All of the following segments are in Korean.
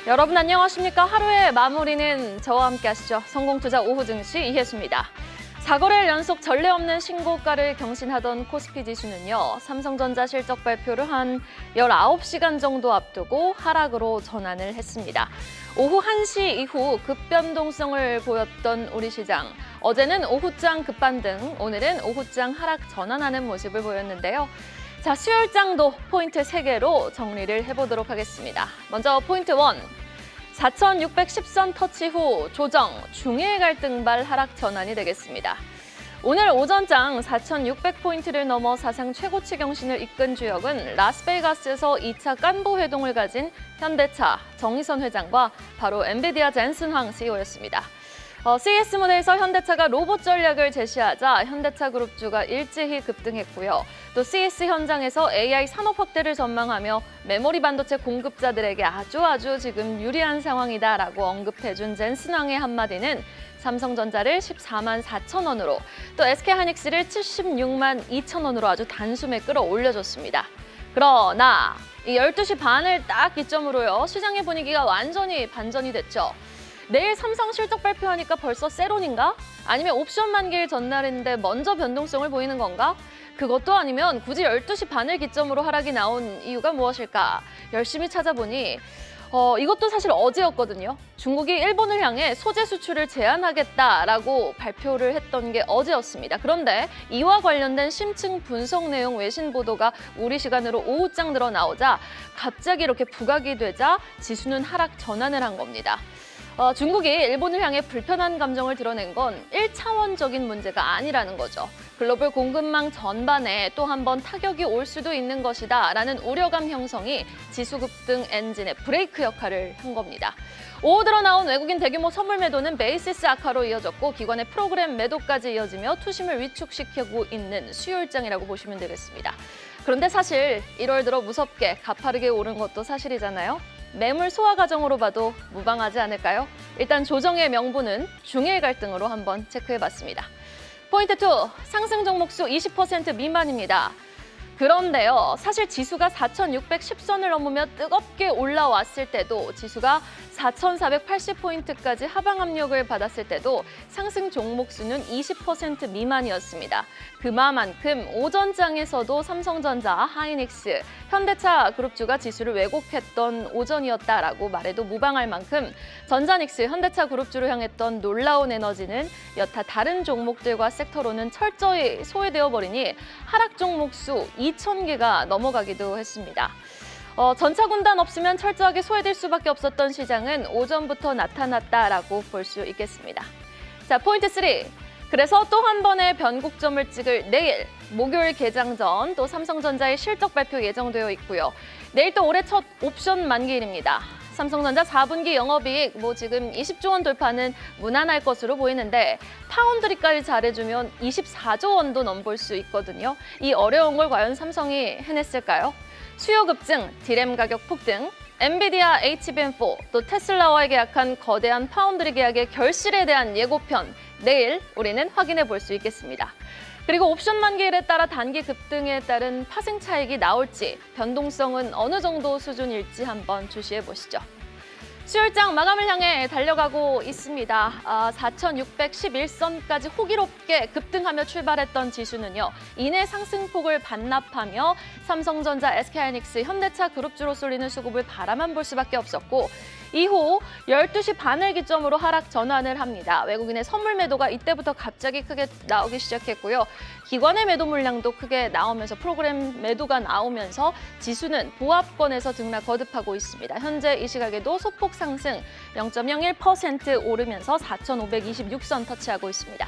여러분 안녕하십니까? 하루의 마무리는 저와 함께 하시죠. 성공투자 오후 증시 이혜수입니다. 4거래일 연속 전례 없는 신고가를 경신하던 코스피 지수는요. 삼성전자 실적 발표를 한 19시간 정도 앞두고 하락으로 전환을 했습니다. 오후 1시 이후 급변동성을 보였던 우리 시장. 어제는 오후장 급반등, 오늘은 오후장 하락 전환하는 모습을 보였는데요. 자, 수요일장도 포인트 3개로 정리를 해보도록 하겠습니다. 먼저 포인트 1. 4,610선 터치 후 조정, 중일 갈등발 하락 전환이 되겠습니다. 오늘 오전장 4,600포인트를 넘어 사상 최고치 경신을 이끈 주역은 라스베이거스에서 2차 깐부 회동을 가진 현대차 정의선 회장과 바로 엔비디아 젠슨 황 CEO였습니다. CES 무대에서 현대차가 로봇 전략을 제시하자 현대차 그룹주가 일제히 급등했고요. 또 CES 현장에서 AI 산업 확대를 전망하며 메모리 반도체 공급자들에게 아주 지금 유리한 상황이다라고 언급해준 젠슨 황의 한마디는 삼성전자를 14만 4천 원으로 또 SK하이닉스를 76만 2천 원으로 아주 단숨에 끌어올려줬습니다. 그러나 이 12시 반을 딱 기점으로요. 시장의 분위기가 완전히 반전이 됐죠. 내일 삼성 실적 발표하니까 벌써 세론인가? 아니면 옵션 만기일 전날인데 먼저 변동성을 보이는 건가? 그것도 아니면 굳이 12시 반을 기점으로 하락이 나온 이유가 무엇일까? 열심히 찾아보니 이것도 사실 어제였거든요. 중국이 일본을 향해 소재 수출을 제한하겠다라고 발표를 했던 게 어제였습니다. 그런데 이와 관련된 심층 분석 내용 외신 보도가 우리 시간으로 오후장 들어 나오자 갑자기 이렇게 부각이 되자 지수는 하락 전환을 한 겁니다. 중국이 일본을 향해 불편한 감정을 드러낸 건 1차원적인 문제가 아니라는 거죠. 글로벌 공급망 전반에 또 한 번 타격이 올 수도 있는 것이다 라는 우려감 형성이 지수 급등 엔진의 브레이크 역할을 한 겁니다. 오후 들어 나온 외국인 대규모 선물 매도는 베이시스 악화로 이어졌고 기관의 프로그램 매도까지 이어지며 투심을 위축시키고 있는 수요일장이라고 보시면 되겠습니다. 그런데 사실 1월 들어 무섭게 가파르게 오른 것도 사실이잖아요. 매물 소화 과정으로 봐도 무방하지 않을까요? 일단 조정의 명분은 중일 갈등으로 한번 체크해봤습니다. 포인트 2, 상승 종목 수 20% 미만입니다. 그런데요, 사실 지수가 4,610선을 넘으며 뜨겁게 올라왔을 때도 지수가 4,480포인트까지 하방 압력을 받았을 때도 상승 종목 수는 20% 미만이었습니다. 그만큼 오전장에서도 삼성전자, 하이닉스, 현대차 그룹주가 지수를 왜곡했던 오전이었다라고 말해도 무방할 만큼 전자닉스, 현대차 그룹주를 향했던 놀라운 에너지는 여타 다른 종목들과 섹터로는 철저히 소외되어 버리니 하락 종목 수 2,000개가 넘어가기도 했습니다. 전차 군단 없으면 철저하게 소외될 수밖에 없었던 시장은 오전부터 나타났다라고 볼 수 있겠습니다. 자, 포인트 3. 그래서 또 한 번의 변곡점을 찍을 내일 목요일 개장 전 또 삼성전자의 실적 발표 예정되어 있고요. 내일 또 올해 첫 옵션 만기일입니다. 삼성전자 4분기 영업이익 지금 20조 원 돌파는 무난할 것으로 보이는데 파운드리까지 잘해주면 24조 원도 넘볼 수 있거든요. 이 어려운 걸 과연 삼성이 해냈을까요? 수요 급증, 디램 가격 폭등, 엔비디아 HBM4, 또 테슬라와의 계약한 거대한 파운드리 계약의 결실에 대한 예고편, 내일 우리는 확인해 볼 수 있겠습니다. 그리고 옵션 만기일에 따라 단기 급등에 따른 파생 차익이 나올지, 변동성은 어느 정도 수준일지 한번 주시해 보시죠. 수요일장 마감을 향해 달려가고 있습니다. 4,611선까지 호기롭게 급등하며 출발했던 지수는요. 이내 상승폭을 반납하며 삼성전자, SK하이닉스, 현대차 그룹주로 쏠리는 수급을 바라만 볼 수밖에 없었고 이후 12시 반을 기점으로 하락 전환을 합니다. 외국인의 선물 매도가 이때부터 갑자기 크게 나오기 시작했고요. 기관의 매도 물량도 크게 나오면서 프로그램 매도가 나오면서 지수는 보합권에서 등락 거듭하고 있습니다. 현재 이 시각에도 소폭 상승 0.01% 오르면서 4,526선 터치하고 있습니다.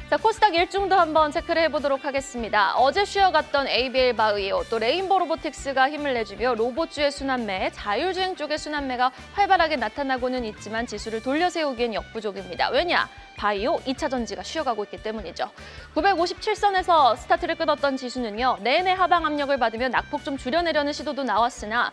자, 코스닥 일중도 한번 체크를 해보도록 하겠습니다. 어제 쉬어갔던 ABL 바이오, 또 레인보 로보틱스가 힘을 내주며 로봇주의 순환매, 자율주행 쪽의 순환매가 활발하게 나타나고는 있지만 지수를 돌려세우기엔 역부족입니다. 왜냐? 바이오 2차 전지가 쉬어가고 있기 때문이죠. 957선에서 스타트를 끊었던 지수는요. 내내 하방 압력을 받으며 낙폭 좀 줄여내려는 시도도 나왔으나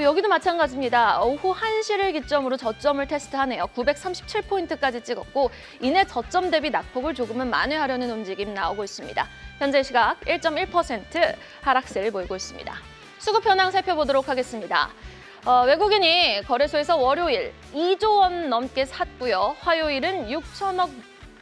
여기도 마찬가지입니다. 오후 1시를 기점으로 저점을 테스트하네요. 937포인트까지 찍었고 이내 저점 대비 낙폭을 조금은 만회하려는 움직임 나오고 있습니다. 현재 시각 1.1% 하락세를 보이고 있습니다. 수급 현황 살펴보도록 하겠습니다. 외국인이 거래소에서 월요일 2조 원 넘게 샀고요. 화요일은 6천억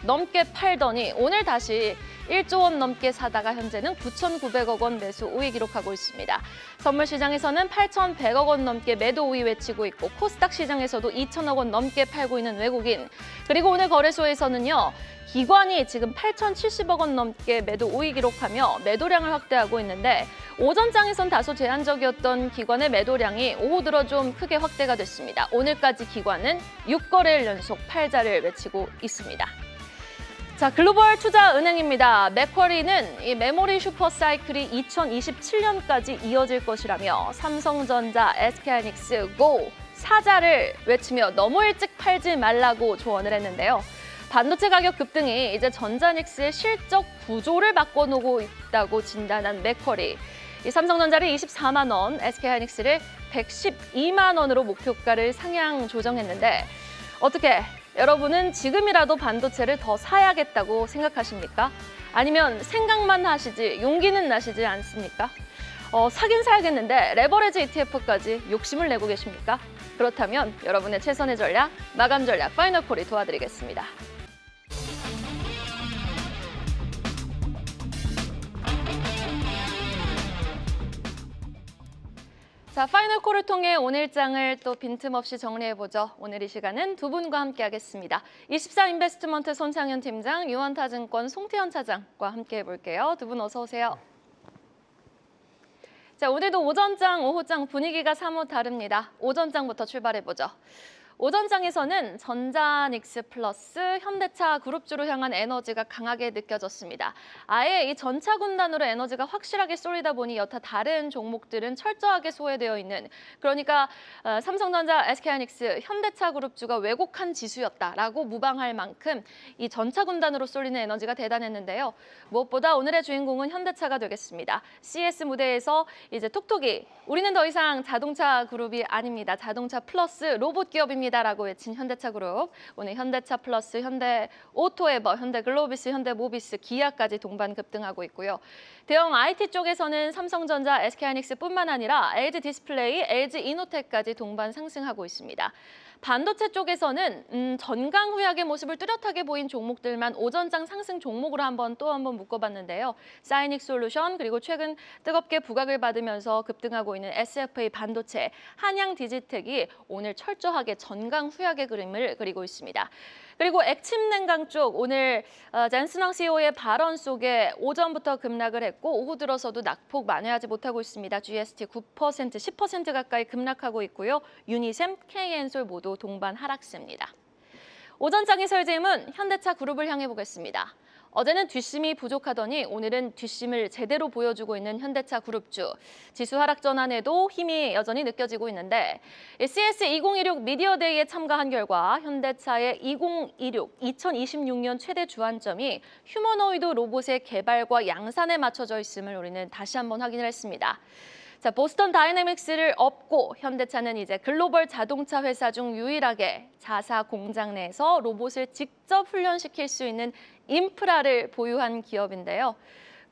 넘게 팔더니 오늘 다시 1조 원 넘게 사다가 현재는 9,900억 원 매수 우위 기록하고 있습니다. 선물 시장에서는 8,100억 원 넘게 매도 우위 외치고 있고 코스닥 시장에서도 2천억 원 넘게 팔고 있는 외국인. 그리고 오늘 거래소에서는요. 기관이 지금 8,070억 원 넘게 매도 우위 기록하며 매도량을 확대하고 있는데 오전장에선 다소 제한적이었던 기관의 매도량이 오후 들어 좀 크게 확대가 됐습니다. 오늘까지 기관은 6거래일 연속 팔자를 외치고 있습니다. 자, 글로벌 투자은행입니다. 맥쿼리는 이 메모리 슈퍼사이클이 2027년까지 이어질 것이라며 삼성전자, SK하이닉스, 고, 사자를 외치며 너무 일찍 팔지 말라고 조언을 했는데요. 반도체 가격 급등이 이제 전자닉스의 실적 구조를 바꿔놓고 있다고 진단한 맥쿼리. 이 삼성전자를 24만 원, SK하이닉스를 112만 원으로 목표가를 상향 조정했는데 어떻게 여러분은 지금이라도 반도체를 더 사야겠다고 생각하십니까? 아니면 생각만 하시지 용기는 나시지 않습니까? 사긴 사야겠는데 레버리지 ETF까지 욕심을 내고 계십니까? 그렇다면 여러분의 최선의 전략, 마감 전략 파이널콜이 도와드리겠습니다. 자, 파이널콜을 통해 오늘장을 또 빈틈없이 정리해보죠. 오늘 이 시간은 두 분과 함께하겠습니다. 24인베스트먼트 손창현 팀장, 유원타증권 송태현 차장과 함께해볼게요. 두 분 어서 오세요. 자, 오늘도 오전장, 오후장 분위기가 사뭇 다릅니다. 오전장부터 출발해보죠. 오전장에서는 전자닉스 플러스 현대차 그룹주로 향한 에너지가 강하게 느껴졌습니다. 아예 이 전차 군단으로 에너지가 확실하게 쏠리다 보니 여타 다른 종목들은 철저하게 소외되어 있는, 그러니까 삼성전자, SK하이닉스, 현대차 그룹주가 왜곡한 지수였다라고 무방할 만큼 이 전차 군단으로 쏠리는 에너지가 대단했는데요. 무엇보다 오늘의 주인공은 현대차가 되겠습니다. CS 무대에서 이제 톡톡이 우리는 더 이상 자동차 그룹이 아닙니다. 자동차 플러스 로봇 기업입니다. 라고 외친 현대차 그룹. 오늘 현대차 플러스 현대 오토에버, 현대 글로비스, 현대 모비스, 기아까지 동반 급등하고 있고요. 대형 IT 쪽에서는 삼성전자, SK하이닉스뿐만 아니라 LG 디스플레이, LG 이노텍까지 동반 상승하고 있습니다. 반도체 쪽에서는 전강후약의 모습을 뚜렷하게 보인 종목들만 오전장 상승 종목으로 또 한번 묶어봤는데요. 사이닉 솔루션, 그리고 최근 뜨겁게 부각을 받으면서 급등하고 있는 SFA 반도체, 한양 디지텍이 오늘 철저하게 전강후약의 그림을 그리고 있습니다. 그리고 액침 냉각 쪽 오늘 젠슨왕 CEO의 발언 속에 오전부터 급락을 했고 오후 들어서도 낙폭 만회하지 못하고 있습니다. GST 9%, 10% 가까이 급락하고 있고요. 유니셈, K엔솔 모두 동반 하락세입니다. 오전장의 설짐은 현대차 그룹을 향해 보겠습니다. 어제는 뒷심이 부족하더니 오늘은 뒷심을 제대로 보여주고 있는 현대차 그룹주. 지수 하락 전환에도 힘이 여전히 느껴지고 있는데 CS 2026 미디어데이에 참가한 결과 현대차의 2026년 최대 주안점이 휴머노이드 로봇의 개발과 양산에 맞춰져 있음을 우리는 다시 한번 확인을 했습니다. 자, 보스턴 다이내믹스를 업고 현대차는 이제 글로벌 자동차 회사 중 유일하게 자사 공장 내에서 로봇을 직접 훈련시킬 수 있는 인프라를 보유한 기업인데요.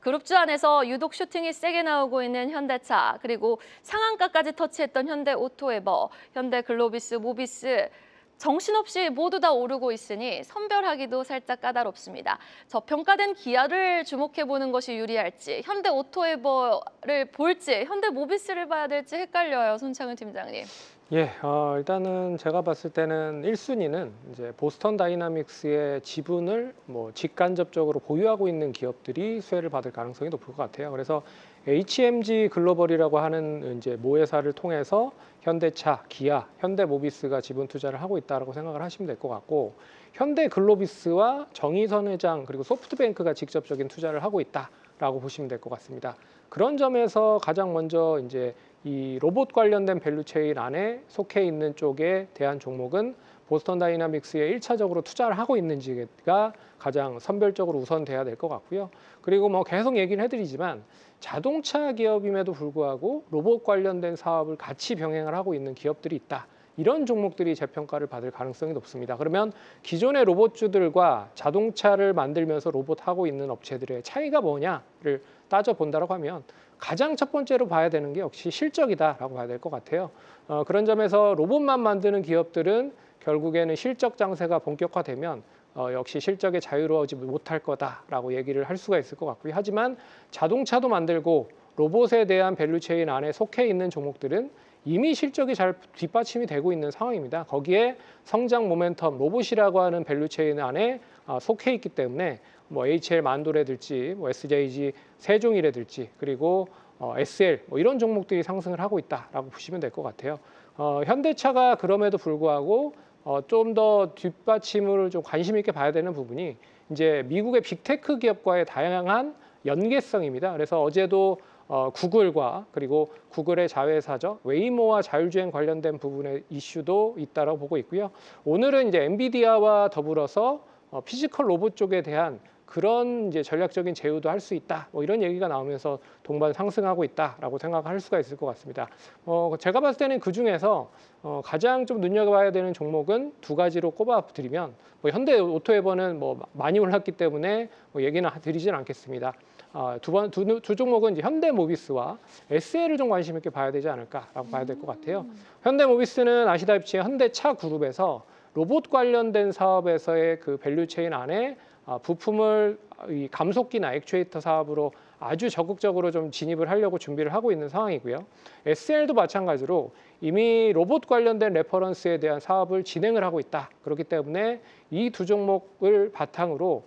그룹주 안에서 유독 슈팅이 세게 나오고 있는 현대차, 그리고 상한가까지 터치했던 현대 오토에버, 현대 글로비스, 모비스, 정신없이 모두 다 오르고 있으니 선별하기도 살짝 까다롭습니다. 저평가된 기아를 주목해보는 것이 유리할지, 현대 오토에버를 볼지, 현대 모비스를 봐야 될지 헷갈려요, 손창은 팀장님. 예, 일단은 제가 봤을 때는 1순위는 이제 보스턴 다이나믹스의 지분을 직간접적으로 보유하고 있는 기업들이 수혜를 받을 가능성이 높을 것 같아요. 그래서 HMG 글로벌이라고 하는 이제 모회사를 통해서 현대차, 기아, 현대모비스가 지분 투자를 하고 있다고 생각을 하시면 될 것 같고, 현대글로비스와 정의선 회장 그리고 소프트뱅크가 직접적인 투자를 하고 있다라고 보시면 될 것 같습니다. 그런 점에서 가장 먼저 이제 이 로봇 관련된 밸류체인 안에 속해 있는 쪽에 대한 종목은 보스턴 다이나믹스에 1차적으로 투자를 하고 있는지가 가장 선별적으로 우선돼야 될 것 같고요. 그리고 계속 얘기를 해드리지만 자동차 기업임에도 불구하고 로봇 관련된 사업을 같이 병행을 하고 있는 기업들이 있다. 이런 종목들이 재평가를 받을 가능성이 높습니다. 그러면 기존의 로봇주들과 자동차를 만들면서 로봇하고 있는 업체들의 차이가 뭐냐를 따져본다고 하면 가장 첫 번째로 봐야 되는 게 역시 실적이다라고 봐야 될 것 같아요. 그런 점에서 로봇만 만드는 기업들은 결국에는 실적 장세가 본격화되면 역시 실적에 자유로워지지 못할 거다라고 얘기를 할 수가 있을 것 같고요. 하지만 자동차도 만들고 로봇에 대한 밸류체인 안에 속해 있는 종목들은 이미 실적이 잘 뒷받침이 되고 있는 상황입니다. 거기에 성장 모멘텀, 로봇이라고 하는 밸류체인 안에 속해 있기 때문에 뭐 HL 만도래들지, 뭐 SJG 세종이래들지, 그리고 SL 뭐 이런 종목들이 상승을 하고 있다라고 보시면 될 것 같아요. 현대차가 그럼에도 불구하고 좀 더 뒷받침을 좀 관심 있게 봐야 되는 부분이 이제 미국의 빅테크 기업과의 다양한 연계성입니다. 그래서 어제도 구글과 그리고 구글의 자회사죠, 웨이모와 자율주행 관련된 부분의 이슈도 있다라고 보고 있고요. 오늘은 이제 엔비디아와 더불어서 피지컬 로봇 쪽에 대한 그런 이제 전략적인 제휴도 할 수 있다. 뭐 이런 얘기가 나오면서 동반 상승하고 있다라고 생각할 수가 있을 것 같습니다. 제가 봤을 때는 그 중에서 가장 좀 눈여겨봐야 되는 종목은 두 가지로 꼽아드리면, 뭐 현대오토에버는 뭐 많이 올랐기 때문에 뭐 얘기는 드리진 않겠습니다. 두 종목은 이제 현대모비스와 SL을 좀 관심 있게 봐야 되지 않을까라고 봐야 될 것 같아요. 현대모비스는 아시다시피 현대차 그룹에서 로봇 관련된 사업에서의 그 밸류체인 안에 부품을 이 감속기나 액추에이터 사업으로 아주 적극적으로 좀 진입을 하려고 준비를 하고 있는 상황이고요. SL도 마찬가지로 이미 로봇 관련된 레퍼런스에 대한 사업을 진행을 하고 있다. 그렇기 때문에 이 두 종목을 바탕으로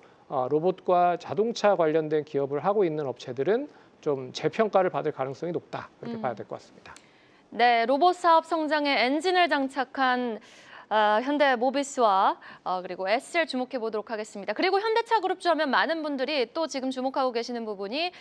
로봇과 자동차 관련된 기업을 하고 있는 업체들은 좀 재평가를 받을 가능성이 높다. 그렇게 봐야 될 것 같습니다. 네, 로봇 사업 성장에 엔진을 장착한 현대모비스와 그리고 SL 주목해 보도록 하겠습니다. 그리고 현대차 그룹주 하면 많은 분들이 또 지금 주목하고 계시는 부분이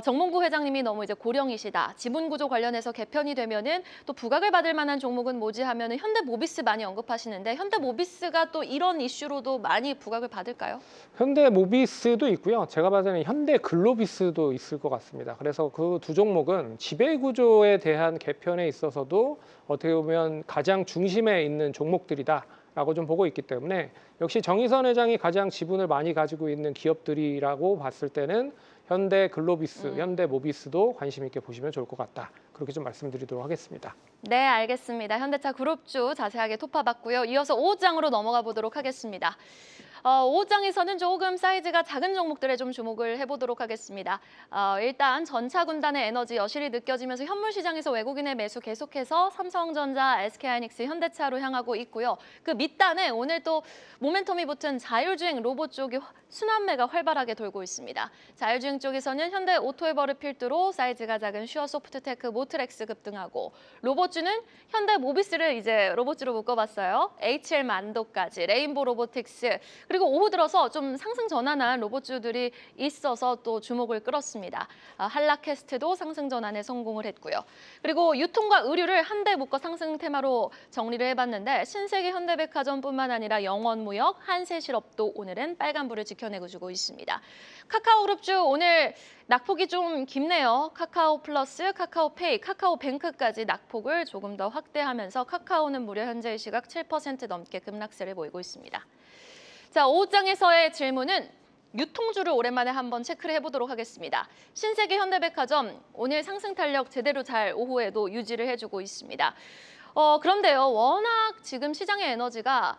정몽구 회장님이 너무 이제 고령이시다. 지분 구조 관련해서 개편이 되면은 또 부각을 받을 만한 종목은 뭐지 하면은 현대모비스 많이 언급하시는데 현대모비스가 또 이런 이슈로도 많이 부각을 받을까요? 현대모비스도 있고요. 제가 봤을 때는 현대글로비스도 있을 것 같습니다. 그래서 그 두 종목은 지배구조에 대한 개편에 있어서도 어떻게 보면 가장 중심에 있는 종목들이다라고 좀 보고 있기 때문에 역시 정의선 회장이 가장 지분을 많이 가지고 있는 기업들이라고 봤을 때는 현대글로비스, 현대모비스도 관심 있게 보시면 좋을 것 같다. 그렇게 좀 말씀드리도록 하겠습니다. 네, 알겠습니다. 현대차 그룹주 자세하게 토파봤고요. 이어서 5장으로 넘어가 보도록 하겠습니다. 5장에서는 조금 사이즈가 작은 종목들에 좀 주목을 해보도록 하겠습니다. 일단 전차 군단의 에너지 여실히 느껴지면서 현물 시장에서 외국인의 매수 계속해서 삼성전자, SK하이닉스, 현대차로 향하고 있고요. 그 밑단에 오늘 또 모멘텀이 붙은 자율주행 로봇 쪽이 순환매가 활발하게 돌고 있습니다. 자율주행 쪽에서는 현대오토에버를 필두로 사이즈가 작은 슈어소프트테크, 모트렉스 급등하고 로봇주는 현대모비스를 이제 로봇주로 묶어봤어요. HL 만도까지, 레인보 로보틱스, 그리고 오후 들어서 좀 상승 전환한 로봇주들이 있어서 또 주목을 끌었습니다. 한라캐스트도 상승 전환에 성공을 했고요. 그리고 유통과 의류를 한데 묶어 상승 테마로 정리를 해봤는데 신세계 현대백화점뿐만 아니라 영원무역, 한세실업도 오늘은 빨간불을 지켜내고 주고 있습니다. 카카오그룹주 오늘 낙폭이 좀 깊네요. 카카오 플러스, 카카오페이, 카카오뱅크까지 낙폭을 조금 더 확대하면서 카카오는 무려 현재 이 시각 7% 넘게 급락세를 보이고 있습니다. 자, 5장에서의 질문은 유통주를 오랜만에 한번 체크를 해보도록 하겠습니다. 신세계 현대백화점 오늘 상승 탄력 제대로 잘 오후에도 유지를 해주고 있습니다. 그런데요, 워낙 지금 시장의 에너지가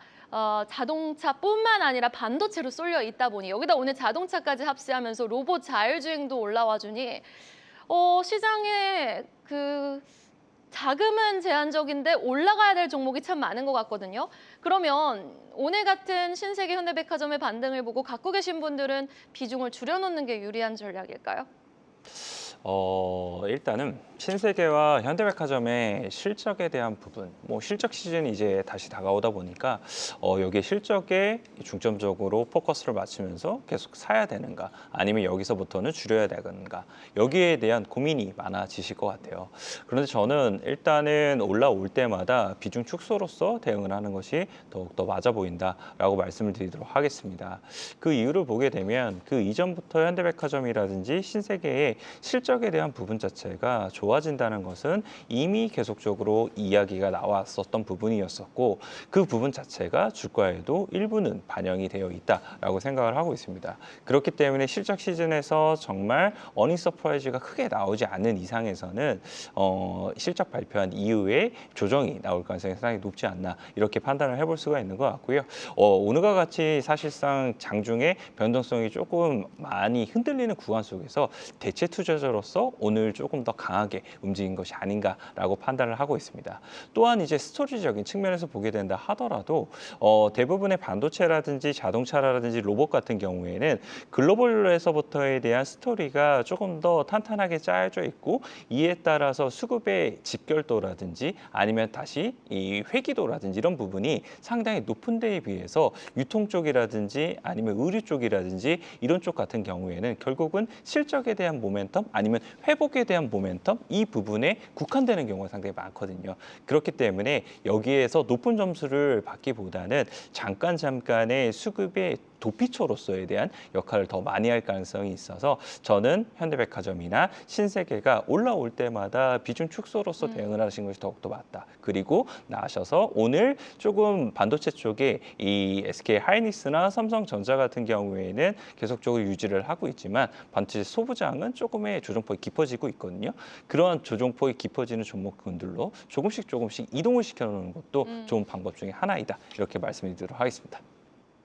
자동차뿐만 아니라 반도체로 쏠려 있다 보니 여기다 오늘 자동차까지 합세하면서 로봇 자율주행도 올라와 주니 시장에 그 자금은 제한적인데 올라가야 될 종목이 참 많은 것 같거든요. 그러면 오늘 같은 신세계 현대백화점의 반등을 보고 갖고 계신 분들은 비중을 줄여놓는 게 유리한 전략일까요? 일단은 신세계와 현대백화점의 실적에 대한 부분, 뭐 실적 시즌이 이제 다시 다가오다 보니까 여기에 실적에 중점적으로 포커스를 맞추면서 계속 사야 되는가, 아니면 여기서부터는 줄여야 되는가, 여기에 대한 고민이 많아지실 것 같아요. 그런데 저는 일단은 올라올 때마다 비중 축소로서 대응을 하는 것이 더욱더 맞아 보인다라고 말씀을 드리도록 하겠습니다. 그 이유를 보게 되면 그 이전부터 현대백화점이라든지 신세계의 실적 실적에 대한 부분 자체가 좋아진다는 것은 이미 계속적으로 이야기가 나왔었던 부분이었었고 그 부분 자체가 주가에도 일부는 반영이 되어 있다라고 생각을 하고 있습니다. 그렇기 때문에 실적 시즌에서 정말 어닝 서프라이즈가 크게 나오지 않는 이상에서는 실적 발표한 이후에 조정이 나올 가능성이 상당히 높지 않나 이렇게 판단을 해볼 수가 있는 것 같고요. 오늘과 같이 사실상 장중에 변동성이 조금 많이 흔들리는 구간 속에서 대체 투자자로서 오늘 조금 더 강하게 움직인 것이 아닌가라고 판단을 하고 있습니다. 또한 이제 스토리적인 측면에서 보게 된다 하더라도 대부분의 반도체라든지 자동차라든지 로봇 같은 경우에는 글로벌에서부터에 대한 스토리가 조금 더 탄탄하게 짜여져 있고 이에 따라서 수급의 직결도라든지 아니면 다시 이 회기도라든지 이런 부분이 상당히 높은 데에 비해서 유통 쪽이라든지 아니면 의류 쪽이라든지 이런 쪽 같은 경우에는 결국은 실적에 대한 모멘텀 아니면 회복에 대한 모멘텀 이 부분에 국한되는 경우가 상당히 많거든요. 그렇기 때문에 여기에서 높은 점수를 받기보다는 잠깐의 수급의 도피처로서에 대한 역할을 더 많이 할 가능성이 있어서 저는 현대백화점이나 신세계가 올라올 때마다 비중 축소로서 대응을 하시는 것이 더욱더 맞다. 그리고 나아셔서 오늘 조금 반도체 쪽에 이 SK 하이닉스나 삼성전자 같은 경우에는 계속적으로 유지를 하고 있지만 반도체 소부장은 조금의 조정폭이 깊어지고 있거든요. 그러한 조정폭이 깊어지는 종목군들로 조금씩 이동을 시켜놓는 것도 좋은 방법 중에 하나이다. 이렇게 말씀드리도록 하겠습니다.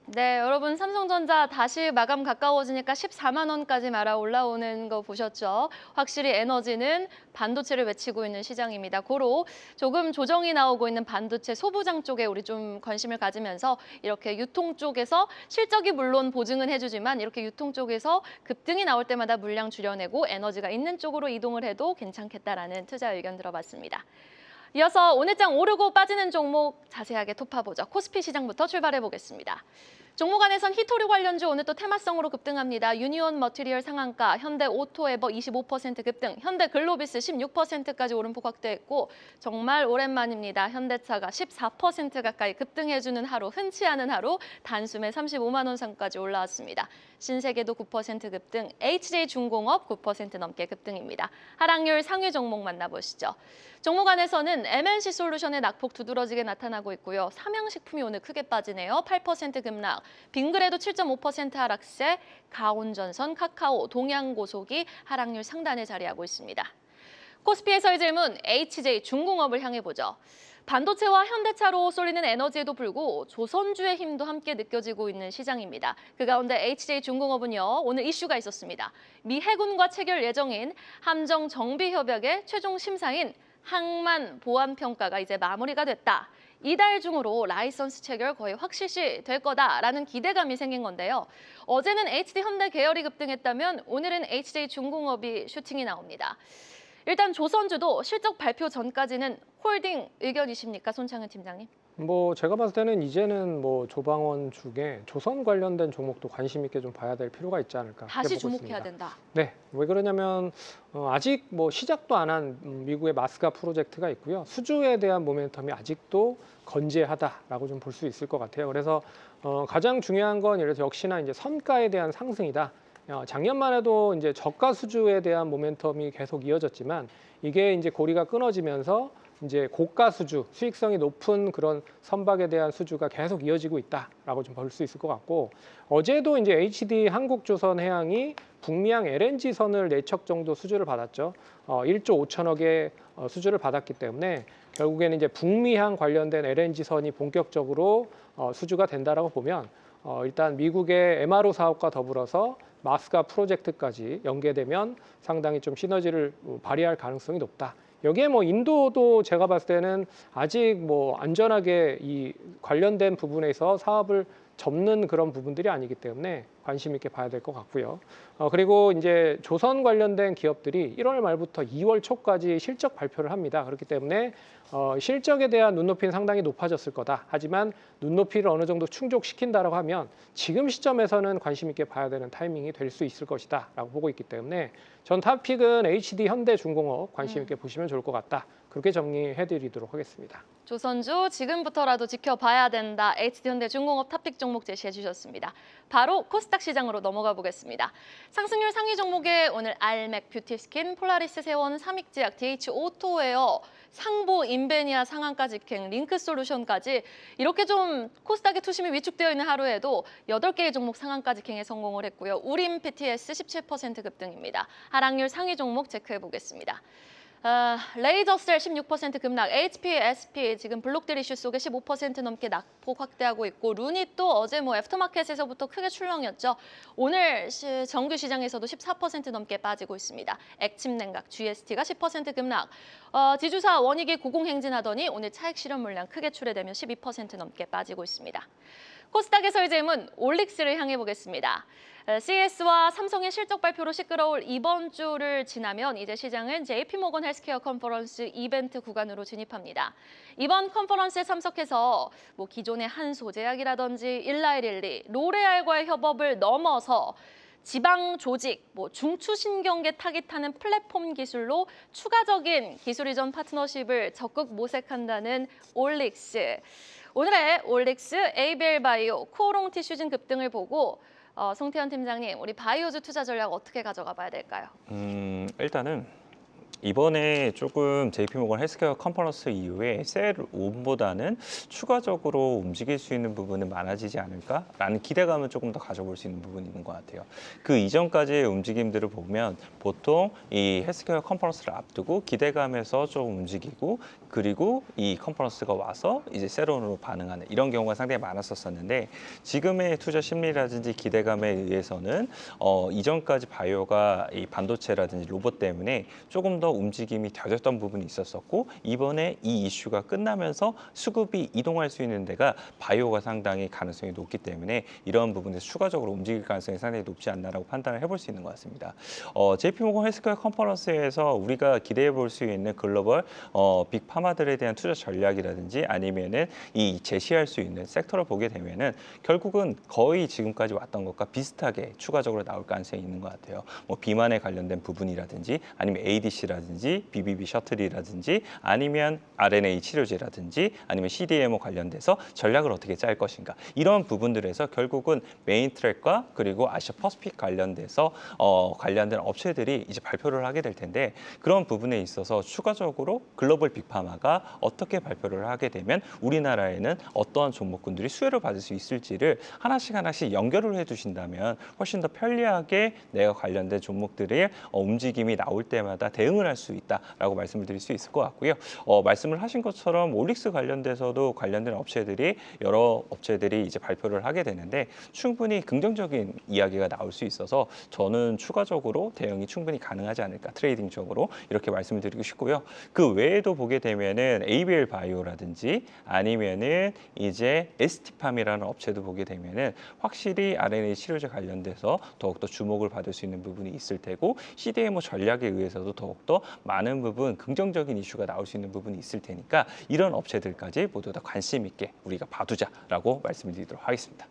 네, 여러분 삼성전자 다시 마감 가까워지니까 14만 원까지 말아 올라오는 거 보셨죠? 확실히 에너지는 반도체를 외치고 있는 시장입니다. 고로 조금 조정이 나오고 있는 반도체 소부장 쪽에 우리 좀 관심을 가지면서 이렇게 유통 쪽에서 실적이 물론 보증은 해주지만 이렇게 유통 쪽에서 급등이 나올 때마다 물량 줄여내고 에너지가 있는 쪽으로 이동을 해도 괜찮겠다라는 투자 의견 들어봤습니다. 이어서 오늘 장 오르고 빠지는 종목 자세하게 톱파보죠. 코스피 시장부터 출발해 보겠습니다. 종목 안에선 히토류 관련주 오늘 또 테마성으로 급등합니다. 유니온 머티리얼 상한가, 현대 오토에버 25% 급등, 현대 글로비스 16%까지 오름폭 확대했고 정말 오랜만입니다. 현대차가 14% 가까이 급등해주는 하루, 흔치 않은 하루, 단숨에 35만 원 선까지 올라왔습니다. 신세계도 9% 급등, HJ중공업 9% 넘게 급등입니다. 하락률 상위 종목 만나보시죠. 종목 안에서는 MNC솔루션의 낙폭 두드러지게 나타나고 있고요. 삼양식품이 오늘 크게 빠지네요. 8% 급락, 빙그레도 7.5% 하락세, 가온전선, 카카오, 동양고속이 하락률 상단에 자리하고 있습니다. 코스피에서의 질문, HJ중공업을 향해 보죠. 반도체와 현대차로 쏠리는 에너지에도 불구 조선주의 힘도 함께 느껴지고 있는 시장입니다. 그 가운데 HJ중공업은요, 오늘 이슈가 있었습니다. 미 해군과 체결 예정인 함정정비협약의 최종 심사인 항만 보안평가가 이제 마무리가 됐다. 이달 중으로 라이선스 체결 거의 확실시 될 거다라는 기대감이 생긴 건데요. 어제는 HD현대 계열이 급등했다면 오늘은 HJ중공업이 슈팅이 나옵니다. 일단 조선주도 실적 발표 전까지는 홀딩 의견이십니까, 손창은 팀장님? 제가 봤을 때는 이제는 조방원 중에 조선 관련된 종목도 관심 있게 좀 봐야 될 필요가 있지 않을까. 다시 보고 주목해야 있습니다. 된다. 네, 왜 그러냐면 아직 시작도 안 한 미국의 마스가 프로젝트가 있고요. 수주에 대한 모멘텀이 아직도 건재하다라고 좀 볼 수 있을 것 같아요. 그래서 가장 중요한 건 예를 들어서 역시나 이제 선가에 대한 상승이다. 작년만 해도 이제 저가 수주에 대한 모멘텀이 계속 이어졌지만 이게 이제 고리가 끊어지면서 이제 고가 수주, 수익성이 높은 그런 선박에 대한 수주가 계속 이어지고 있다라고 좀 볼 수 있을 것 같고, 어제도 이제 HD 한국조선해양이 북미양 LNG선을 4척 정도 수주를 받았죠. 1조 5천억의 수주를 받았기 때문에 결국에는 이제 북미향 관련된 LNG선이 본격적으로 수주가 된다라고 보면 일단 미국의 MRO 사업과 더불어서 마스가 프로젝트까지 연계되면 상당히 좀 시너지를 발휘할 가능성이 높다. 여기에 인도도 제가 봤을 때는 아직 안전하게 이 관련된 부분에서 사업을 접는 그런 부분들이 아니기 때문에 관심 있게 봐야 될 것 같고요. 그리고 이제 조선 관련된 기업들이 1월 말부터 2월 초까지 실적 발표를 합니다. 그렇기 때문에 실적에 대한 눈높이는 상당히 높아졌을 거다. 하지만 눈높이를 어느 정도 충족시킨다라고 하면 지금 시점에서는 관심 있게 봐야 되는 타이밍이 될 수 있을 것이다 라고 보고 있기 때문에 전 탑픽은 HD 현대중공업 관심 있게 보시면 좋을 것 같다. 그렇게 정리해드리도록 하겠습니다. 조선주 지금부터라도 지켜봐야 된다. HD현대중공업 탑픽 종목 제시해 주셨습니다. 바로 코스닥 시장으로 넘어가 보겠습니다. 상승률 상위 종목에 오늘 알맥, 뷰티스킨, 폴라리스 세원, 삼익제약, DH오토웨어, 상보, 인베니아 상한가 직행, 링크솔루션까지 이렇게 좀 코스닥의 투심이 위축되어 있는 하루에도 8개의 종목 상한가 직행에 성공을 했고요. 우림 PTS 17% 급등입니다. 하락률 상위 종목 체크해 보겠습니다. 레이저셀 16% 급락, HP, SP 지금 블록들 이슈 속에 15% 넘게 낙폭 확대하고 있고 루닛도 어제 애프터마켓에서부터 크게 출렁였죠. 오늘 정규 시장에서도 14% 넘게 빠지고 있습니다. 액침냉각, GST가 10% 급락. 지주사 원익이 고공행진하더니 오늘 차익 실현 물량 크게 출회되며 12% 넘게 빠지고 있습니다. 코스닥의 설재문 올릭스를 향해 보겠습니다. CES와 삼성의 실적 발표로 시끄러울 이번 주를 지나면 이제 시장은 JP모건 헬스케어 컨퍼런스 이벤트 구간으로 진입합니다. 이번 컨퍼런스에 참석해서 기존의 한소제약이라든지 일라이릴리, 로레알과의 협업을 넘어서 지방 조직, 중추신경계 타깃하는 플랫폼 기술로 추가적인 기술 이전 파트너십을 적극 모색한다는 올릭스. 오늘의 올릭스, ABL바이오, 쿠오롱 티슈진 급등을 보고 송태현 팀장님, 우리 바이오주 투자 전략 어떻게 가져가 봐야 될까요? 일단은 이번에 조금 JP모건 헬스케어 컨퍼런스 이후에 셀5보다는 추가적으로 움직일 수 있는 부분은 많아지지 않을까라는 기대감은 조금 더 가져볼 수 있는 부분이 있는 것 같아요. 그 이전까지의 움직임들을 보면 보통 이 헬스케어 컨퍼런스를 앞두고 기대감에서 좀 움직이고 그리고 이 컨퍼런스가 와서 이제 셀온으로 반응하는 이런 경우가 상당히 많았었는데 지금의 투자 심리라든지 기대감에 의해서는 이전까지 바이오가 이 반도체라든지 로봇 때문에 조금 더 움직임이 더뎠던 부분이 있었었고 이번에 이 이슈가 끝나면서 수급이 이동할 수 있는 데가 바이오가 상당히 가능성이 높기 때문에 이런 부분에서 추가적으로 움직일 가능성이 상당히 높지 않나라고 판단을 해볼 수 있는 것 같습니다. JP모건 헬스케어 컨퍼런스에서 우리가 기대해 볼 수 있는 글로벌 빅파마들에 대한 투자 전략이라든지 아니면은 이 제시할 수 있는 섹터를 보게 되면은 결국은 거의 지금까지 왔던 것과 비슷하게 추가적으로 나올 가능성이 있는 것 같아요. 비만에 관련된 부분이라든지 아니면 ADC라든지 BBB 셔틀이라든지 아니면 RNA 치료제라든지 아니면 CDMO 관련돼서 전략을 어떻게 짤 것인가 이런 부분들에서 결국은 메인 트랙과 그리고 아시아 퍼시픽 관련돼서 관련된 업체들이 이제 발표를 하게 될 텐데 그런 부분에 있어서 추가적으로 글로벌 빅파마가 어떻게 발표를 하게 되면 우리나라에는 어떠한 종목군들이 수혜를 받을 수 있을지를 하나씩 연결을 해주신다면 훨씬 더 편리하게 내가 관련된 종목들의 움직임이 나올 때마다 대응을 할 수 있다라고 말씀을 드릴 수 있을 것 같고요. 말씀을 하신 것처럼 올릭스 관련돼서도 관련된 업체들이 여러 업체들이 이제 발표를 하게 되는데 충분히 긍정적인 이야기가 나올 수 있어서 저는 추가적으로 대응이 충분히 가능하지 않을까 트레이딩적으로 이렇게 말씀을 드리고 싶고요. 그 외에도 보게 되면은 ABL 바이오라든지 아니면은 이제 ST팜이라는 업체도 보게 되면은 확실히 RNA 치료제 관련돼서 더욱더 주목을 받을 수 있는 부분이 있을 테고 CDMO 전략에 의해서도 더욱더 많은 부분 긍정적인 이슈가 나올 수 있는 부분이 있을 테니까 이런 업체들까지 모두 다 관심 있게 우리가 봐두자라고 말씀을 드리도록 하겠습니다.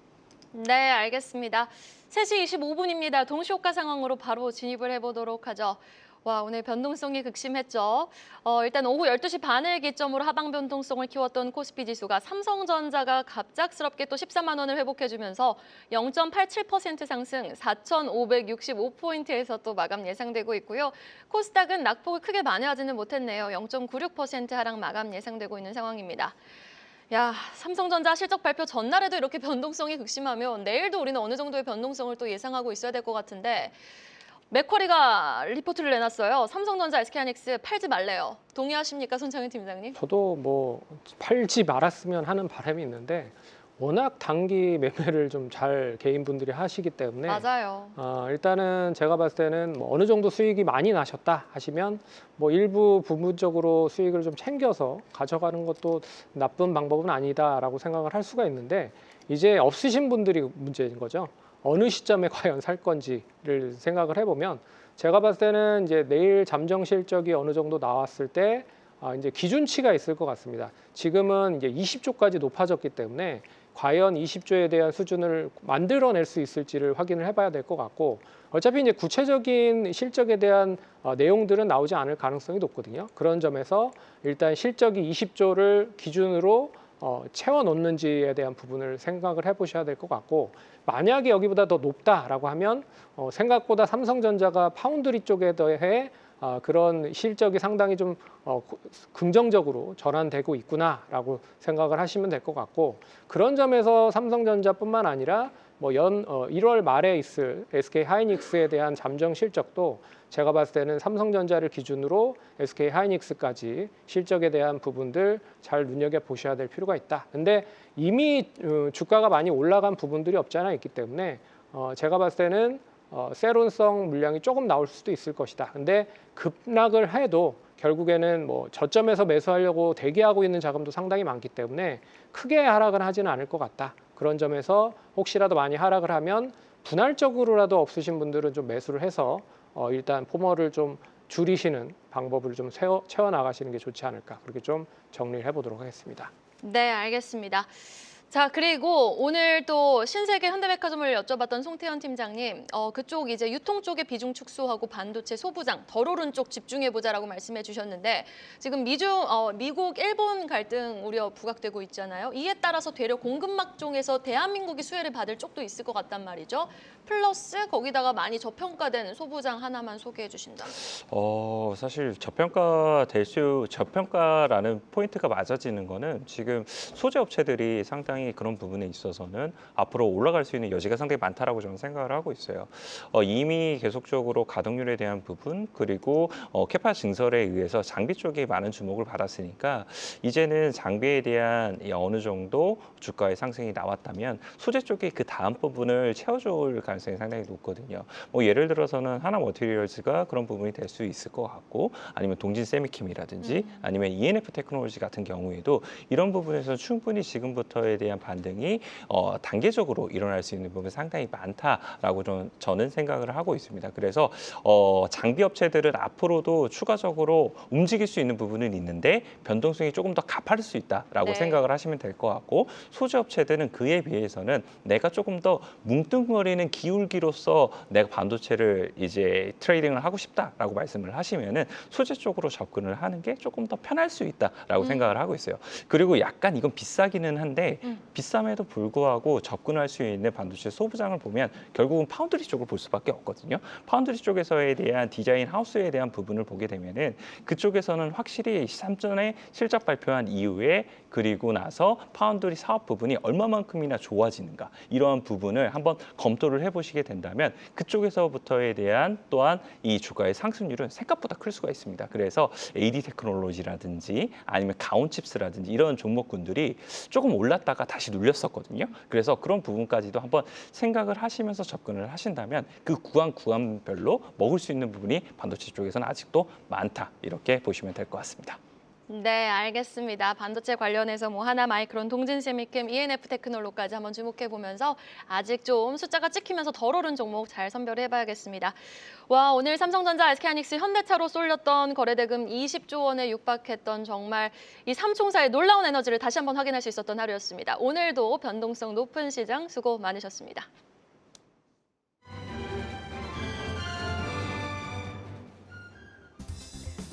네, 알겠습니다. 3시 25분입니다. 동시효과 상황으로 바로 진입을 해보도록 하죠. 와, 오늘 변동성이 극심했죠. 일단 오후 12시 반을 기점으로 하방 변동성을 키웠던 코스피 지수가 삼성전자가 갑작스럽게 또 14만 원을 회복해주면서 0.87% 상승 4,565포인트에서 또 마감 예상되고 있고요. 코스닥은 낙폭을 크게 만회하지는 못했네요. 0.96% 하락 마감 예상되고 있는 상황입니다. 야, 삼성전자 실적 발표 전날에도 이렇게 변동성이 극심하면 내일도 우리는 어느 정도의 변동성을 또 예상하고 있어야 될 것 같은데 맥쿼리가 리포트를 내놨어요. 삼성전자, SK하이닉스 팔지 말래요. 동의하십니까, 손창현 팀장님? 저도 팔지 말았으면 하는 바람이 있는데 워낙 단기 매매를 좀 잘 개인분들이 하시기 때문에 맞아요. 일단은 제가 봤을 때는 어느 정도 수익이 많이 나셨다 하시면 일부 부분적으로 수익을 좀 챙겨서 가져가는 것도 나쁜 방법은 아니다라고 생각을 할 수가 있는데 이제 없으신 분들이 문제인 거죠. 어느 시점에 과연 살 건지를 생각을 해보면 제가 봤을 때는 이제 내일 잠정 실적이 어느 정도 나왔을 때 이제 기준치가 있을 것 같습니다. 지금은 이제 20조까지 높아졌기 때문에 과연 20조에 대한 수준을 만들어낼 수 있을지를 확인을 해봐야 될 것 같고 어차피 이제 구체적인 실적에 대한 내용들은 나오지 않을 가능성이 높거든요. 그런 점에서 일단 실적이 20조를 기준으로 채워놓는지에 대한 부분을 생각을 해보셔야 될 것 같고 만약에 여기보다 더 높다라고 하면 생각보다 삼성전자가 파운드리 쪽에 대해 그런 실적이 상당히 좀 긍정적으로 전환되고 있구나라고 생각을 하시면 될 것 같고 그런 점에서 삼성전자뿐만 아니라 1월 말에 있을 SK 하이닉스에 대한 잠정 실적도 제가 봤을 때는 삼성전자를 기준으로 SK 하이닉스까지 실적에 대한 부분들 잘 눈여겨보셔야 될 필요가 있다. 근데 이미 주가가 많이 올라간 부분들이 없지 않아 있기 때문에 제가 봤을 때는 세론성 물량이 조금 나올 수도 있을 것이다. 근데 급락을 해도 결국에는 저점에서 매수하려고 대기하고 있는 자금도 상당히 많기 때문에 크게 하락은 하지는 않을 것 같다. 그런 점에서 혹시라도 많이 하락을 하면 분할적으로라도 없으신 분들은 좀 매수를 해서 일단 포머를 좀 줄이시는 방법을 좀 채워 나가시는 게 좋지 않을까. 그렇게 좀 정리를 해보도록 하겠습니다. 네, 알겠습니다. 자, 그리고 오늘 또 신세계 현대백화점을 여쭤봤던 송태현 팀장님, 그쪽 이제 유통 쪽의 비중 축소하고 반도체 소부장, 덜 오른 쪽 집중해보자라고 말씀해 주셨는데 지금 미국, 일본 갈등 우려 부각되고 있잖아요. 이에 따라서 되려 공급막 쪽에서 대한민국이 수혜를 받을 쪽도 있을 것 같단 말이죠. 플러스 거기다가 많이 저평가된 소부장 하나만 소개해 주신다면. 사실 저평가라는 포인트가 맞아지는 거는 지금 소재 업체들이 상당히 그런 부분에 있어서는 앞으로 올라갈 수 있는 여지가 상당히 많다라고 저는 생각을 하고 있어요. 이미 계속적으로 가동률에 대한 부분 그리고 캐파 증설에 의해서 장비 쪽에 많은 주목을 받았으니까 이제는 장비에 대한 어느 정도 주가의 상승이 나왔다면 소재 쪽에 그 다음 부분을 채워줄 가능성이 상당히 높거든요. 예를 들어서는 하나머티리얼즈가 그런 부분이 될 수 있을 것 같고 아니면 동진 세미캠이라든지 아니면 ENF 테크놀로지 같은 경우에도 이런 부분에서 충분히 지금부터에 대한 반등이 단계적으로 일어날 수 있는 부분이 상당히 많다라고 저는 생각을 하고 있습니다. 그래서 장비 업체들은 앞으로도 추가적으로 움직일 수 있는 부분은 있는데 변동성이 조금 더 가파를 수 있다라고 네. 생각을 하시면 될 것 같고 소재 업체들은 그에 비해서는 내가 조금 더 뭉뚱거리는 기울기로서 내가 반도체를 이제 트레이딩을 하고 싶다라고 말씀을 하시면은 소재 쪽으로 접근을 하는 게 조금 더 편할 수 있다라고 생각을 하고 있어요. 그리고 약간 이건 비싸기는 한데 비쌈에도 불구하고 접근할 수 있는 반도체 소부장을 보면 결국은 파운드리 쪽을 볼 수밖에 없거든요. 파운드리 쪽에서에 대한 디자인 하우스에 대한 부분을 보게 되면은 그쪽에서는 확실히 3전에 실적 발표한 이후에 그리고 나서 파운드리 사업 부분이 얼마만큼이나 좋아지는가 이러한 부분을 한번 검토를 해보시게 된다면 그쪽에서부터에 대한 또한 이 주가의 상승률은 생각보다 클 수가 있습니다. 그래서 AD 테크놀로지라든지 아니면 가온칩스라든지 이런 종목군들이 조금 올랐다가 다시 눌렸었거든요. 그래서 그런 부분까지도 한번 생각을 하시면서 접근을 하신다면 그 구간별로 먹을 수 있는 부분이 반도체 쪽에서는 아직도 많다 이렇게 보시면 될 것 같습니다. 네, 알겠습니다. 반도체 관련해서 하나마이크론, 동진세미캠, ENF 테크놀로까지 한번 주목해 보면서 아직 좀 숫자가 찍히면서 덜 오른 종목 잘 선별해 봐야겠습니다. 와, 오늘 삼성전자, SK하이닉스, 현대차로 쏠렸던 거래대금 20조 원에 육박했던 정말 이 삼총사의 놀라운 에너지를 다시 한번 확인할 수 있었던 하루였습니다. 오늘도 변동성 높은 시장 수고 많으셨습니다.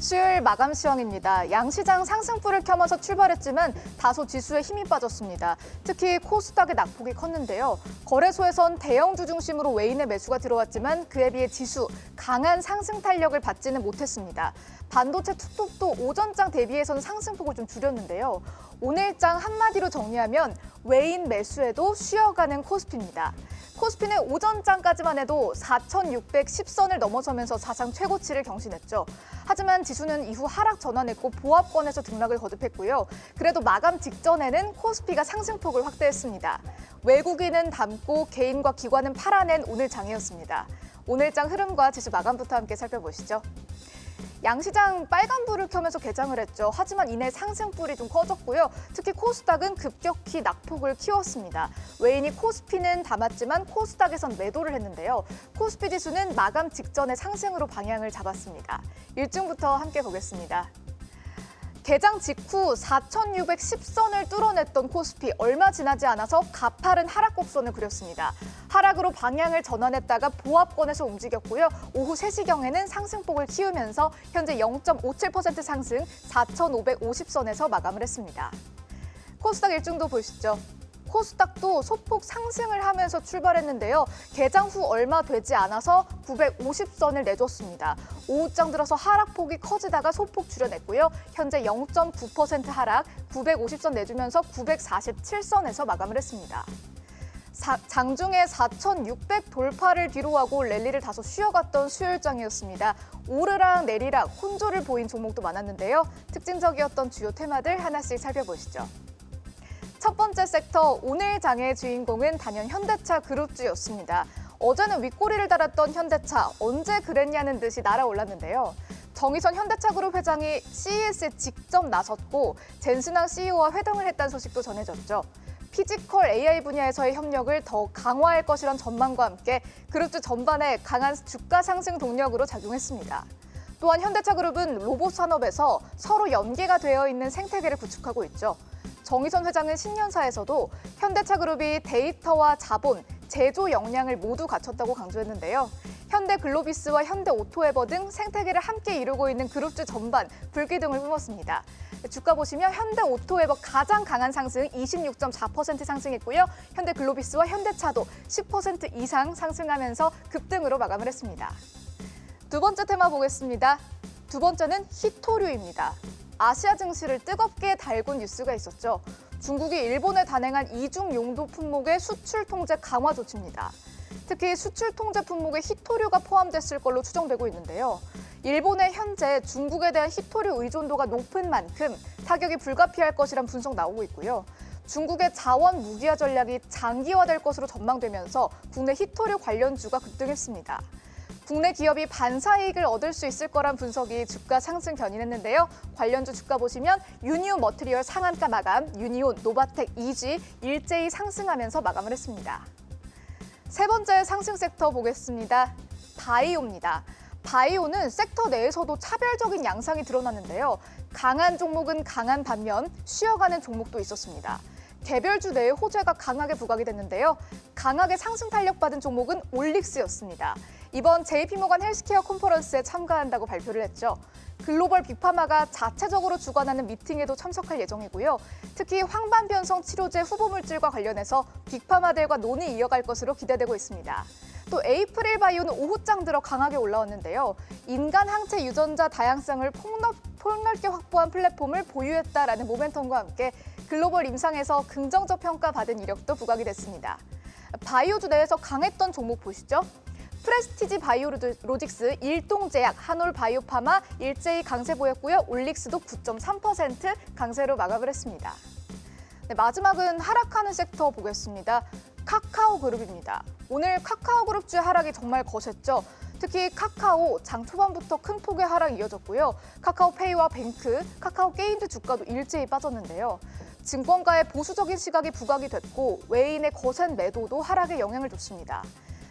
수요일 마감 시황입니다. 양시장 상승불을 켜면서 출발했지만 다소 지수에 힘이 빠졌습니다. 특히 코스닥의 낙폭이 컸는데요. 거래소에선 대형주 중심으로 외인의 매수가 들어왔지만 그에 비해 지수 강한 상승 탄력을 받지는 못했습니다. 반도체 투톱도 오전장 대비해서는 상승폭을 좀 줄였는데요. 오늘장 한마디로 정리하면 외인 매수에도 쉬어가는 코스피입니다. 코스피는 오전장까지만 해도 4,610선을 넘어서면서 사상 최고치를 경신했죠. 하지만 지수는 이후 하락 전환했고 보합권에서 등락을 거듭했고요. 그래도 마감 직전에는 코스피가 상승폭을 확대했습니다. 외국인은 담고 개인과 기관은 팔아낸 오늘 장이었습니다. 오늘장 흐름과 지수 마감부터 함께 살펴보시죠. 양시장 빨간불을 켜면서 개장을 했죠. 하지만 이내 상승불이 좀 커졌고요. 특히 코스닥은 급격히 낙폭을 키웠습니다. 외인이 코스피는 담았지만 코스닥에선 매도를 했는데요. 코스피 지수는 마감 직전에 상승으로 방향을 잡았습니다. 일중부터 함께 보겠습니다. 개장 직후 4,610선을 뚫어냈던 코스피 얼마 지나지 않아서 가파른 하락 곡선을 그렸습니다. 하락으로 방향을 전환했다가 보합권에서 움직였고요. 오후 3시경에는 상승폭을 키우면서 현재 0.57% 상승 4,550선에서 마감을 했습니다. 코스닥 일중도 보시죠. 코스닥도 소폭 상승을 하면서 출발했는데요. 개장 후 얼마 되지 않아서 950선을 내줬습니다. 오후장 들어서 하락폭이 커지다가 소폭 줄여냈고요. 현재 0.9% 하락, 950선 내주면서 947선에서 마감을 했습니다. 장중에 4,600 돌파를 뒤로하고 랠리를 다소 쉬어갔던 수요일장이었습니다. 오르락 내리락 혼조를 보인 종목도 많았는데요. 특징적이었던 주요 테마들 하나씩 살펴보시죠. 첫 번째 섹터, 오늘 장의 주인공은 단연 현대차 그룹주였습니다. 어제는 윗꼬리를 달았던 현대차, 언제 그랬냐는 듯이 날아올랐는데요. 정의선 현대차그룹 회장이 CES에 직접 나섰고 젠순왕 CEO와 회동을 했다는 소식도 전해졌죠. 피지컬 AI 분야에서의 협력을 더 강화할 것이란 전망과 함께 그룹주 전반에 강한 주가 상승 동력으로 작용했습니다. 또한 현대차그룹은 로봇 산업에서 서로 연계가 되어 있는 생태계를 구축하고 있죠. 정의선 회장은 신년사에서도 현대차그룹이 데이터와 자본, 제조 역량을 모두 갖췄다고 강조했는데요. 현대글로비스와 현대오토에버 등 생태계를 함께 이루고 있는 그룹주 전반 불기둥을 뿜었습니다. 주가 보시면 현대오토에버 가장 강한 상승 26.4% 상승했고요. 현대글로비스와 현대차도 10% 이상 상승하면서 급등으로 마감을 했습니다. 두 번째 테마 보겠습니다. 두 번째는 히토류입니다. 아시아 증시를 뜨겁게 달군 뉴스가 있었죠. 중국이 일본에 단행한 이중 용도 품목의 수출 통제 강화 조치입니다. 특히 수출 통제 품목에 히토류가 포함됐을 걸로 추정되고 있는데요. 일본의 현재 중국에 대한 히토류 의존도가 높은 만큼 타격이 불가피할 것이란 분석 나오고 있고요. 중국의 자원 무기화 전략이 장기화될 것으로 전망되면서 국내 히토류 관련주가 급등했습니다. 국내 기업이 반사이익을 얻을 수 있을 거란 분석이 주가 상승 견인했는데요. 관련주 주가 보시면 유니온 머티리얼 상한가 마감, 유니온, 노바텍, EG 일제히 상승하면서 마감을 했습니다. 세 번째 상승 섹터 보겠습니다. 바이오입니다. 바이오는 섹터 내에서도 차별적인 양상이 드러났는데요. 강한 종목은 강한 반면 쉬어가는 종목도 있었습니다. 개별주 내에 호재가 강하게 부각이 됐는데요. 강하게 상승 탄력받은 종목은 올릭스였습니다. 이번 JP모간 헬스케어 컨퍼런스에 참가한다고 발표를 했죠. 글로벌 빅파마가 자체적으로 주관하는 미팅에도 참석할 예정이고요. 특히 황반변성 치료제 후보물질과 관련해서 빅파마들과 논의 이어갈 것으로 기대되고 있습니다. 또 에이프릴 바이오는 오후장 들어 강하게 올라왔는데요. 인간 항체 유전자 다양성을 폭넓게 확보한 플랫폼을 보유했다라는 모멘텀과 함께 글로벌 임상에서 긍정적 평가받은 이력도 부각이 됐습니다. 바이오주 내에서 강했던 종목 보시죠. 프레스티지 바이오로직스, 일동제약, 한올 바이오파마 일제히 강세 보였고요. 올릭스도 9.3% 강세로 마감을 했습니다. 네, 마지막은 하락하는 섹터 보겠습니다. 카카오그룹입니다. 오늘 카카오그룹주의 하락이 정말 거셌죠. 특히 카카오 장 초반부터 큰 폭의 하락이 이어졌고요. 카카오페이와 뱅크, 카카오게임즈 주가도 일제히 빠졌는데요. 증권가의 보수적인 시각이 부각이 됐고 외인의 거센 매도도 하락에 영향을 줬습니다.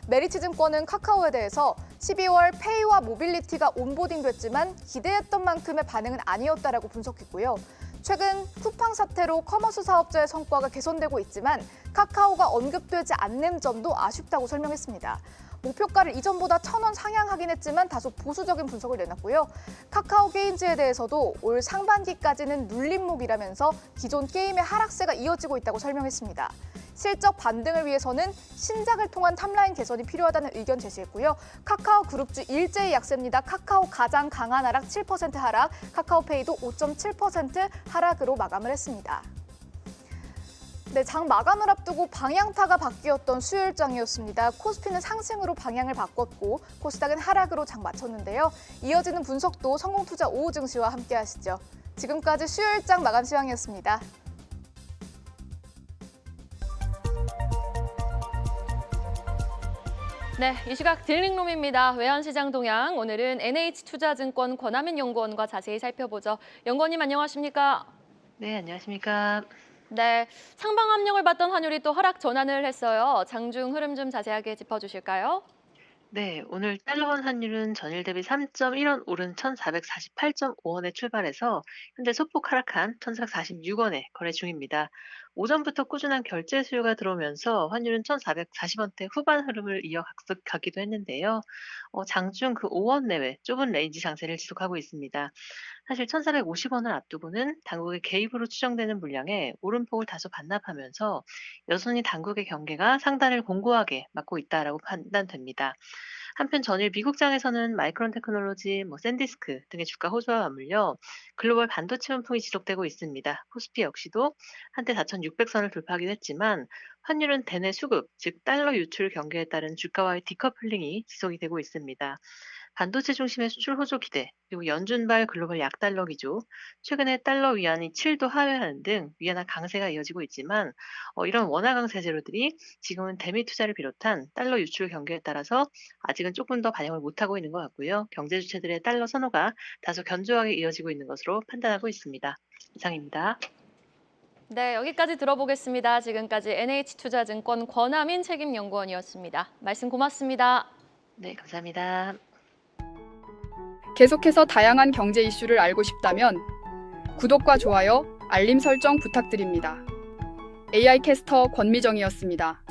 메리츠증권은 카카오에 대해서 12월 페이와 모빌리티가 온보딩됐지만 기대했던 만큼의 반응은 아니었다라고 분석했고요. 최근 쿠팡 사태로 커머스 사업자의 성과가 개선되고 있지만 카카오가 언급되지 않는 점도 아쉽다고 설명했습니다. 목표가를 이전보다 1,000원 상향하긴 했지만 다소 보수적인 분석을 내놨고요. 카카오 게임즈에 대해서도 올 상반기까지는 눌림목이라면서 기존 게임의 하락세가 이어지고 있다고 설명했습니다. 실적 반등을 위해서는 신작을 통한 탑라인 개선이 필요하다는 의견 제시했고요. 카카오 그룹주 일제히 약세입니다. 카카오 가장 강한 하락 7% 하락, 카카오페이도 5.7% 하락으로 마감을 했습니다. 네, 장 마감을 앞두고 방향타가 바뀌었던 수요일장이었습니다. 코스피는 상승으로 방향을 바꿨고 코스닥은 하락으로 장 마쳤는데요. 이어지는 분석도 성공투자 오후 증시와 함께 하시죠. 지금까지 수요일장 마감 시황이었습니다. 네, 이 시각 딜링룸입니다. 외환시장 동향, 오늘은 NH투자증권 권하민 연구원과 자세히 살펴보죠. 연구원님 안녕하십니까? 네, 안녕하십니까. 네, 상방 압력을 받던 환율이 또 하락 전환을 했어요. 장중 흐름 좀 자세하게 짚어주실까요? 네, 오늘 달러원 환율은 전일 대비 3.1원 오른 1,448.5원에 출발해서 현재 소폭 하락한 1,446원에 거래 중입니다. 오전부터 꾸준한 결제 수요가 들어오면서 환율은 1,440원대 후반 흐름을 이어가기도 했는데요. 장중 그 5원 내외 좁은 레인지 장세를 지속하고 있습니다. 사실 1,450원을 앞두고는 당국의 개입으로 추정되는 물량에 오름폭을 다소 반납하면서 여전히 당국의 경계가 상단을 공고하게 막고 있다라고 판단됩니다. 한편 전일 미국장에서는 마이크론 테크놀로지, 샌디스크 등의 주가 호조와 맞물려 글로벌 반도체 훈풍이 지속되고 있습니다. 코스피 역시도 한때 4,600선을 돌파하긴 했지만 환율은 대내 수급, 즉 달러 유출 경계에 따른 주가와의 디커플링이 지속이 되고 있습니다. 반도체 중심의 수출 호조 기대, 그리고 연준발 글로벌 약달러 기조, 최근에 달러 위안이 7도 하회하는 등 위안화 강세가 이어지고 있지만 이런 원화 강세 재료들이 지금은 대미 투자를 비롯한 달러 유출 경계에 따라서 아직은 조금 더 반영을 못하고 있는 것 같고요. 경제 주체들의 달러 선호가 다소 견조하게 이어지고 있는 것으로 판단하고 있습니다. 이상입니다. 네, 여기까지 들어보겠습니다. 지금까지 NH투자증권 권하민 책임연구원이었습니다. 말씀 고맙습니다. 네, 감사합니다. 계속해서 다양한 경제 이슈를 알고 싶다면 구독과 좋아요, 알림 설정 부탁드립니다. AI 캐스터 권미정이었습니다.